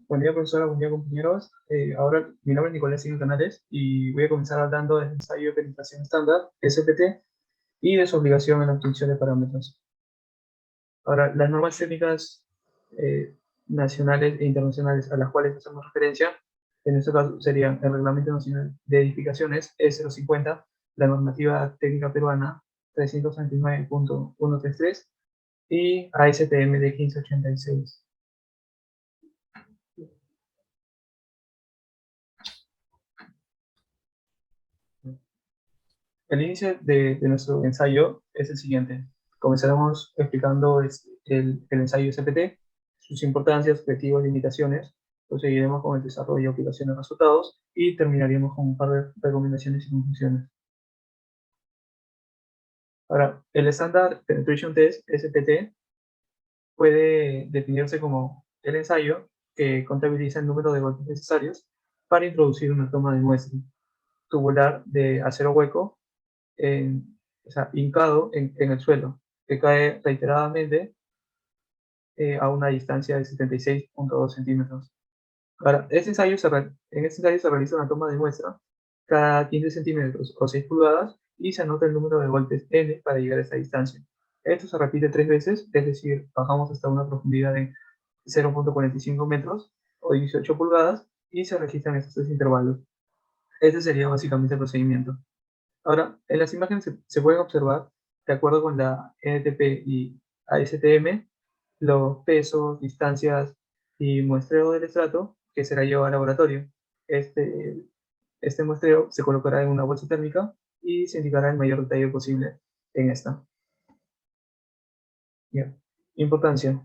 Buen día, profesora, buen día, compañeros. Ahora, mi nombre es Nicolás Silva Canales y voy a comenzar hablando del ensayo de penetración estándar, SPT, y de su obligación en la obtención de parámetros. Ahora, las normas técnicas eh, nacionales e internacionales a las cuales hacemos referencia, en este caso serían el Reglamento Nacional de Edificaciones E050, la Normativa Técnica Peruana 339.133 y ASTM de 1586. El inicio de nuestro ensayo es el siguiente. Comenzaremos explicando el ensayo SPT, sus importancias, objetivos, limitaciones. Proseguiremos con el desarrollo, aplicaciones, resultados y terminaremos con un par de recomendaciones y conclusiones. Ahora, el Standard Penetration Test, SPT, puede definirse como el ensayo que contabiliza el número de golpes necesarios para introducir una toma de muestra tubular de acero hueco o sea, hincado en el suelo, que cae reiteradamente a una distancia de 76.2 centímetros. Ahora, en este ensayo se realiza una toma de muestra cada 15 centímetros o 6 pulgadas y se anota el número de golpes n para llegar a esta distancia. Esto se repite 3 veces, es decir, bajamos hasta una profundidad de 0.45 metros o 18 pulgadas y se registran estos 3 intervalos. Este sería básicamente el procedimiento. Ahora, en las imágenes se pueden observar, de acuerdo con la NTP y ASTM, los pesos, distancias y muestreo del estrato que será llevado al laboratorio. Este muestreo se colocará en una bolsa térmica y se indicará el mayor detalle posible en esta. Bien. Importancia.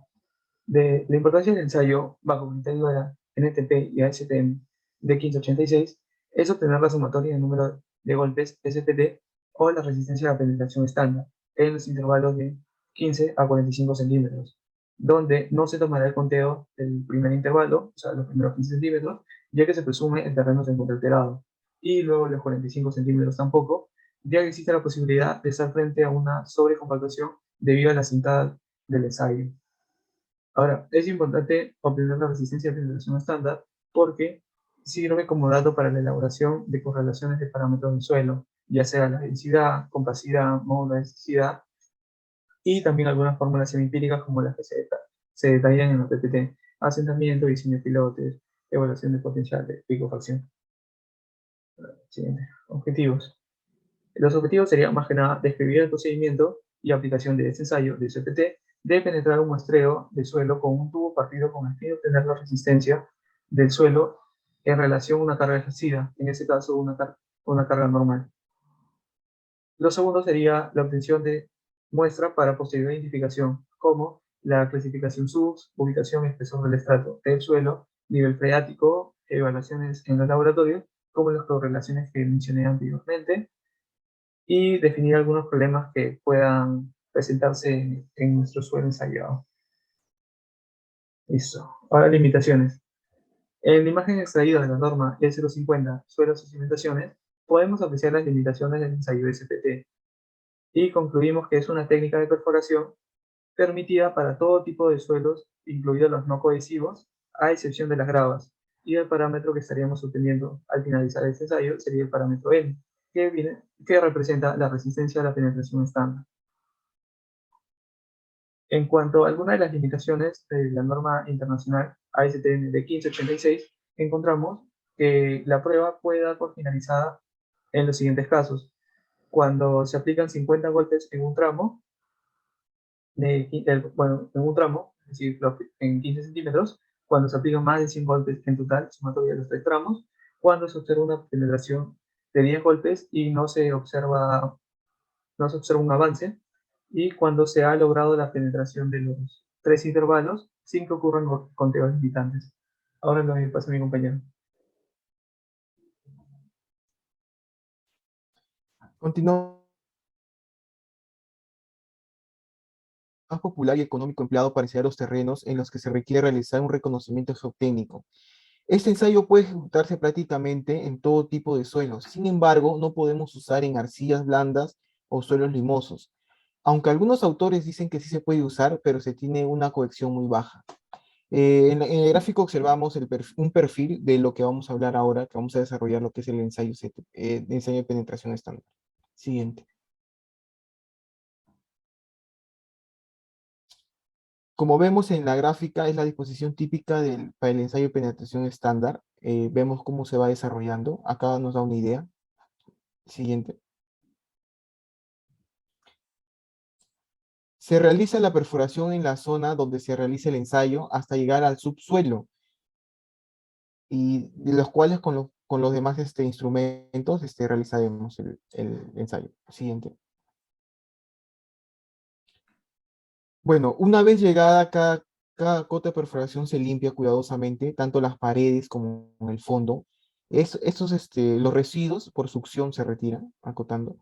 La importancia del ensayo bajo criterio de la NTP y ASTM de 1586 es obtener la sumatoria del número de golpes SPT o la resistencia a la penetración estándar en los intervalos de 15 a 45 centímetros, donde no se tomará el conteo del primer intervalo, o sea, los primeros 15 centímetros, ya que se presume el terreno se encuentra alterado, y luego los 45 centímetros tampoco, ya que existe la posibilidad de estar frente a una sobrecompactación debido a la cintada del ensayo. Ahora, es importante obtener la resistencia de penetración estándar porque sirve como dato para la elaboración de correlaciones de parámetros del suelo, ya sea la densidad, compacidad, módulo de elasticidad, y también algunas fórmulas empíricas como las que se detallan en la PPT, asentamiento, diseño de pilotes, evaluación de potencial de pico fracción. Siguiente. Objetivos. Los objetivos serían más que nada describir el procedimiento y aplicación de este ensayo de SPT de penetrar un muestreo de suelo con un tubo partido con el fin de obtener la resistencia del suelo en relación a una carga ejercida, en este caso una carga normal. Lo segundo sería la obtención de muestra para posterior identificación, como la clasificación SUBS, ubicación y espesor del estrato del suelo, nivel freático, evaluaciones en los laboratorios, como las correlaciones que mencioné anteriormente, y definir algunos problemas que puedan presentarse en nuestro suelo ensayado. Listo. Ahora, limitaciones. En la imagen extraída de la norma E050, suelos y cimentaciones, podemos apreciar las limitaciones del ensayo SPT y concluimos que es una técnica de perforación permitida para todo tipo de suelos, incluidos los no cohesivos, a excepción de las gravas. Y el parámetro que estaríamos obteniendo al finalizar este ensayo sería el parámetro N, que representa la resistencia a la penetración estándar. En cuanto a algunas de las limitaciones de la norma internacional ASTM de 1586, encontramos que la prueba puede dar por finalizada en los siguientes casos. Cuando se aplican 50 golpes en un tramo, en un tramo, es decir, en 15 centímetros, cuando se aplican más de 100 golpes en total, sumatoria de los 3 tramos, cuando se observa una penetración de 10 golpes y no se observa un avance, y cuando se ha logrado la penetración de los 3 intervalos sin que ocurran conteos limitantes. Ahora lo paso a mi compañero. Continuamos. Más popular y económico empleado para ensayar los terrenos en los que se requiere realizar un reconocimiento geotécnico. Este ensayo puede ejecutarse prácticamente en todo tipo de suelos. Sin embargo, no podemos usar en arcillas blandas o suelos limosos. Aunque algunos autores dicen que sí se puede usar, pero se tiene una corrección muy baja. En el gráfico observamos un perfil de lo que vamos a hablar ahora, que vamos a desarrollar lo que es el ensayo, ensayo de penetración estándar. Siguiente. Como vemos en la gráfica, es la disposición típica para el ensayo de penetración estándar. Vemos cómo se va desarrollando. Acá nos da una idea. Siguiente. Se realiza la perforación en la zona donde se realiza el ensayo hasta llegar al subsuelo, y de los cuales con los demás instrumentos realizaremos el ensayo. Siguiente. Bueno, una vez llegada cada cota de perforación se limpia cuidadosamente, tanto las paredes como el fondo. Los residuos por succión se retiran, acotando.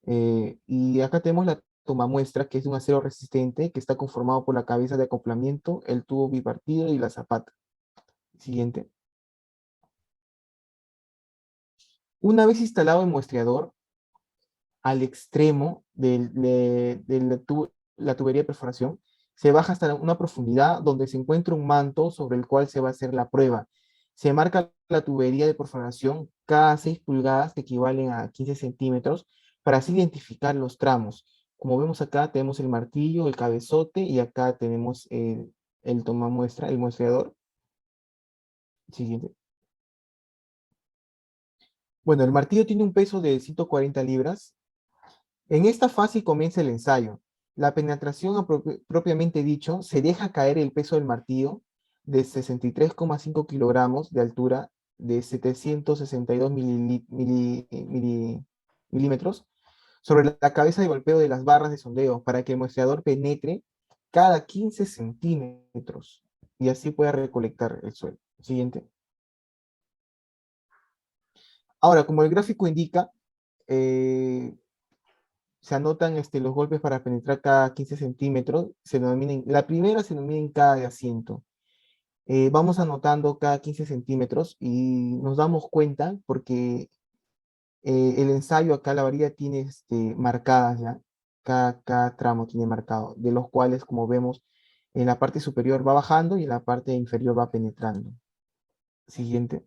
Y acá tenemos la toma muestra, que es de un acero resistente, que está conformado por la cabeza de acoplamiento, el tubo bipartido y la zapata. Siguiente. Una vez instalado el muestreador, al extremo de la tubería de perforación, se baja hasta una profundidad donde se encuentra un manto sobre el cual se va a hacer la prueba. Se marca la tubería de perforación cada 6 pulgadas, que equivalen a 15 centímetros, para así identificar los tramos. Como vemos acá, tenemos el martillo, el cabezote, y acá tenemos el toma muestra, el muestreador. Siguiente. Bueno, el martillo tiene un peso de 140 libras. En esta fase comienza el ensayo. La penetración propiamente dicho, se deja caer el peso del martillo de 63,5 kilogramos de altura, de 762 milímetros, sobre la cabeza de golpeo de las barras de sondeo, para que el muestreador penetre cada 15 centímetros y así pueda recolectar el suelo. Siguiente. Ahora, como el gráfico indica, eh, se anotan los golpes para penetrar cada 15 centímetros. La primera se denomina en cada de asiento. Vamos anotando cada 15 centímetros y nos damos cuenta porque el ensayo acá, la varilla tiene marcadas ya. Cada tramo tiene marcado, de los cuales, como vemos, en la parte superior va bajando y en la parte inferior va penetrando. Siguiente.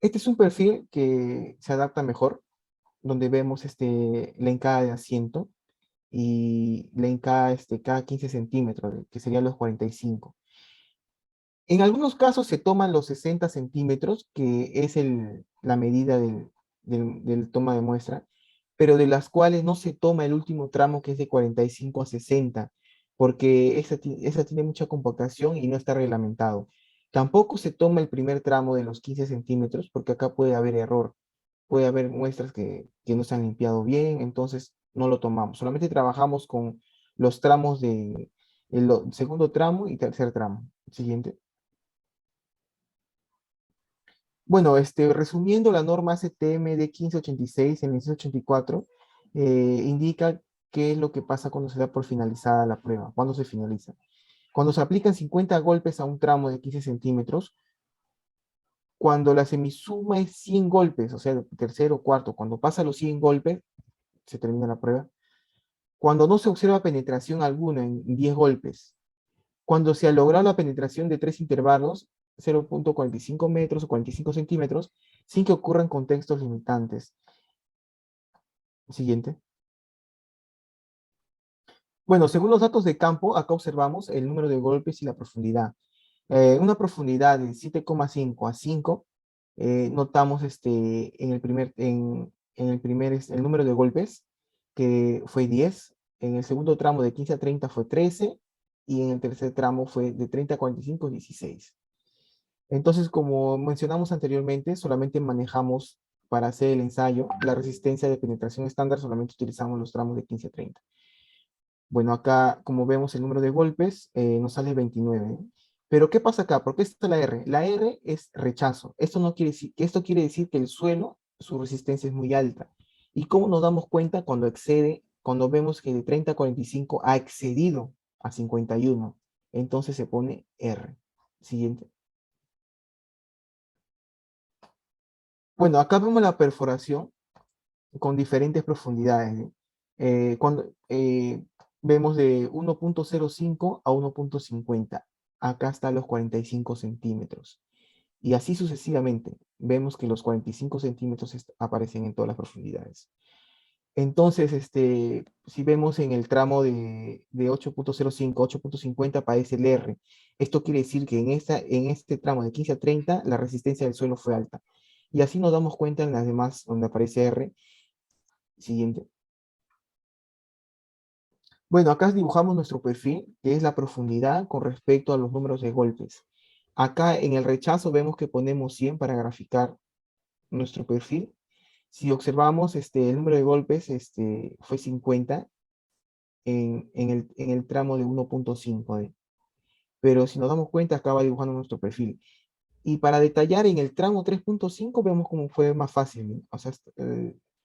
Este es un perfil que se adapta mejor, donde vemos la encada de asiento y la hincada cada 15 centímetros, que serían los 45. En algunos casos se toman los 60 centímetros, que es la medida del toma de muestra, pero de las cuales no se toma el último tramo, que es de 45 a 60, porque esa tiene mucha compactación y no está reglamentado. Tampoco se toma el primer tramo de los 15 centímetros, porque acá puede haber error, puede haber muestras que no se han limpiado bien, entonces no lo tomamos. Solamente trabajamos con los tramos de el segundo tramo y tercer tramo. Siguiente. Bueno, resumiendo, la norma CTM de 1586 en 1984 indica qué es lo que pasa cuando se da por finalizada la prueba, cuando se finaliza. Cuando se aplican 50 golpes a un tramo de 15 centímetros, cuando la semisuma es 100 golpes, o sea, tercero o cuarto, cuando pasa los 100 golpes, se termina la prueba. Cuando no se observa penetración alguna en 10 golpes, cuando se ha logrado la penetración de 3 intervalos, 0,45 metros o 45 centímetros, sin que ocurran contextos limitantes. Siguiente. Bueno, según los datos de campo, acá observamos el número de golpes y la profundidad. Una profundidad de 7,5 a 5, notamos el número de golpes, que fue 10. En el segundo tramo de 15 a 30 fue 13, y en el tercer tramo fue de 30 a 45, 16. Entonces, como mencionamos anteriormente, solamente manejamos para hacer el ensayo la resistencia de penetración estándar, solamente utilizamos los tramos de 15 a 30. Bueno, acá, como vemos el número de golpes, nos sale 29. Pero, ¿qué pasa acá? ¿Por qué está la R? La R es rechazo. Esto quiere decir que el suelo, su resistencia es muy alta. ¿Y cómo nos damos cuenta cuando vemos que de 30 a 45 ha excedido a 51? Entonces se pone R. Siguiente. Bueno, acá vemos la perforación con diferentes profundidades, ¿eh? vemos de 1.05 a 1.50. Acá están los 45 centímetros. Y así sucesivamente. Vemos que los 45 centímetros aparecen en todas las profundidades. Entonces, si vemos en el tramo de 8.05, 8.50 aparece el R. Esto quiere decir que en este tramo de 15 a 30 la resistencia del suelo fue alta. Y así nos damos cuenta en las demás donde aparece R. Siguiente. Bueno, acá dibujamos nuestro perfil, que es la profundidad con respecto a los números de golpes. Acá en el rechazo vemos que ponemos 100 para graficar nuestro perfil. Si observamos, el número de golpes fue 50 en el tramo de 1.5. Pero si nos damos cuenta, acaba dibujando nuestro perfil. Y para detallar en el tramo 3.5 vemos cómo fue más fácil, ¿no? O sea,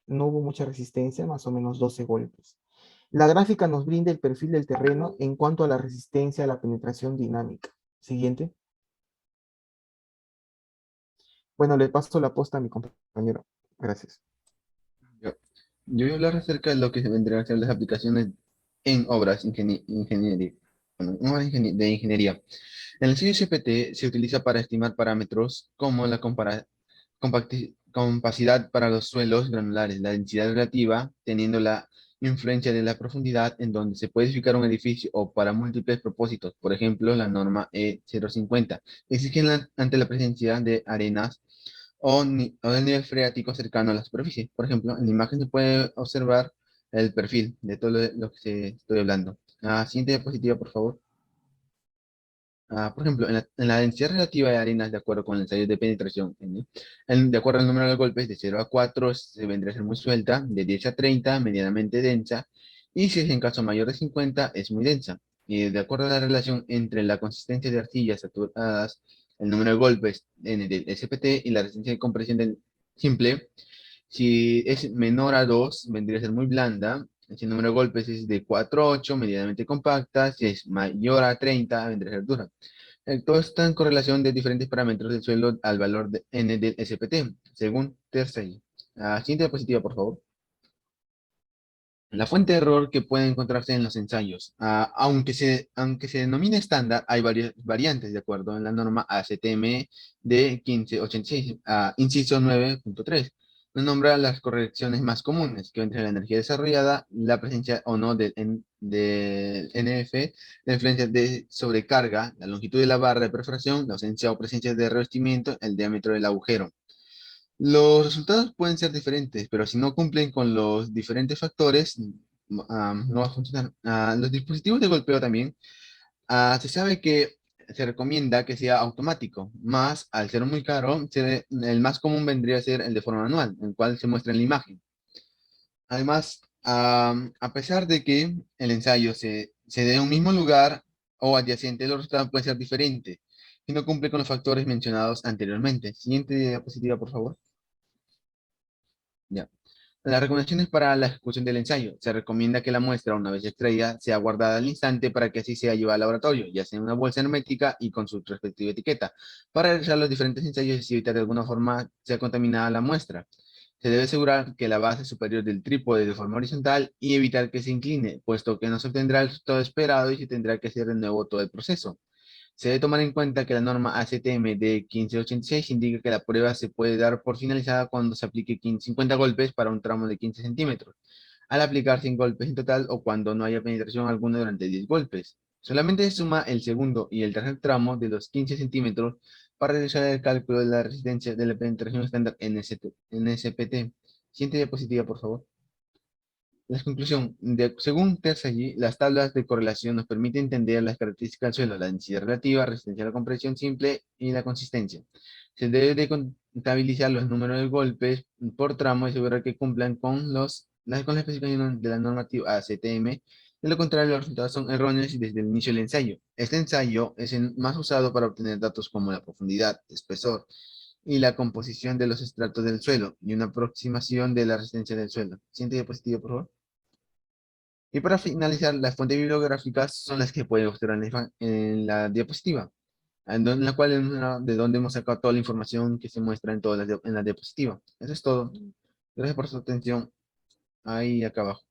no hubo mucha resistencia, más o menos 12 golpes. La gráfica nos brinda el perfil del terreno en cuanto a la resistencia a la penetración dinámica. Siguiente. Bueno, le paso la posta a mi compañero. Gracias. Yo, yo voy a hablar acerca de lo que se vendrían a ser las aplicaciones en obras ingeniería, bueno, en obras de ingeniería. El ensayo CPT se utiliza para estimar parámetros como la compacidad para los suelos granulares, la densidad relativa, teniendo la influencia de la profundidad en donde se puede edificar un edificio o para múltiples propósitos. Por ejemplo, la norma E050 exige ante la presencia de arenas o del nivel freático cercano a la superficie. Por ejemplo, en la imagen se puede observar el perfil de todo lo que estoy hablando. Siguiente diapositiva, por favor. Por ejemplo, en la densidad relativa de arenas, de acuerdo con el ensayo de penetración, de acuerdo al número de golpes, de 0 a 4 se vendría a ser muy suelta, de 10 a 30 medianamente densa, y si es en caso mayor de 50 es muy densa. Y de acuerdo a la relación entre la consistencia de arcillas saturadas, el número de golpes en el SPT y la resistencia de compresión del simple, si es menor a 2 vendría a ser muy blanda. Si el número de golpes es de 4 a 8, medianamente compacta. Si es mayor a 30, vendría a ser dura. Todo está en correlación de diferentes parámetros del suelo al valor de N del SPT, según Tersey. Siguiente diapositiva, por favor. La fuente de error que puede encontrarse en los ensayos. Aunque se denomina estándar, hay varias variantes de acuerdo en la norma ACTM de 1586, inciso 9.3. Nos nombra las correcciones más comunes, que entre la energía desarrollada, la presencia o no del NF, la influencia de sobrecarga, la longitud de la barra de perforación, la ausencia o presencia de revestimiento, el diámetro del agujero. Los resultados pueden ser diferentes, pero si no cumplen con los diferentes factores, no va a funcionar. Los dispositivos de golpeo también, se sabe que se recomienda que sea automático, más al ser muy caro, el más común vendría a ser el de forma manual, el cual se muestra en la imagen. Además, a pesar de que el ensayo se dé en un mismo lugar o adyacente, los resultados pueden ser diferentes si no cumple con los factores mencionados anteriormente. Siguiente diapositiva, por favor. Ya. Las recomendaciones para la ejecución del ensayo. Se recomienda que la muestra, una vez extraída, sea guardada al instante para que así sea llevada al laboratorio, ya sea en una bolsa hermética y con su respectiva etiqueta, para realizar los diferentes ensayos y evitar de alguna forma sea contaminada la muestra. Se debe asegurar que la base superior del trípode de forma horizontal y evitar que se incline, puesto que no se obtendrá el resultado esperado y se tendrá que hacer de nuevo todo el proceso. Se debe tomar en cuenta que la norma ACTM de 1586 indica que la prueba se puede dar por finalizada cuando se aplique 50 golpes para un tramo de 15 centímetros, al aplicar 100 golpes en total o cuando no haya penetración alguna durante 10 golpes. Solamente se suma el segundo y el tercer tramo de los 15 centímetros para realizar el cálculo de la resistencia de la penetración estándar en SPT. Siguiente diapositiva, por favor. La conclusión, según Tersaghi, las tablas de correlación nos permiten entender las características del suelo, la densidad relativa, resistencia a la compresión simple y la consistencia. Se debe de contabilizar los números de golpes por tramo y asegurar que cumplan con la especificación de la normativa ACTM. De lo contrario, los resultados son erróneos desde el inicio del ensayo. Este ensayo es el más usado para obtener datos como la profundidad, espesor y la composición de los estratos del suelo y una aproximación de la resistencia del suelo. Siguiente diapositiva, por favor. Y para finalizar, las fuentes bibliográficas son las que pueden observar en la diapositiva, en la cual de donde hemos sacado toda la información que se muestra en la diapositiva. Eso es todo. Gracias por su atención. Ahí acá abajo.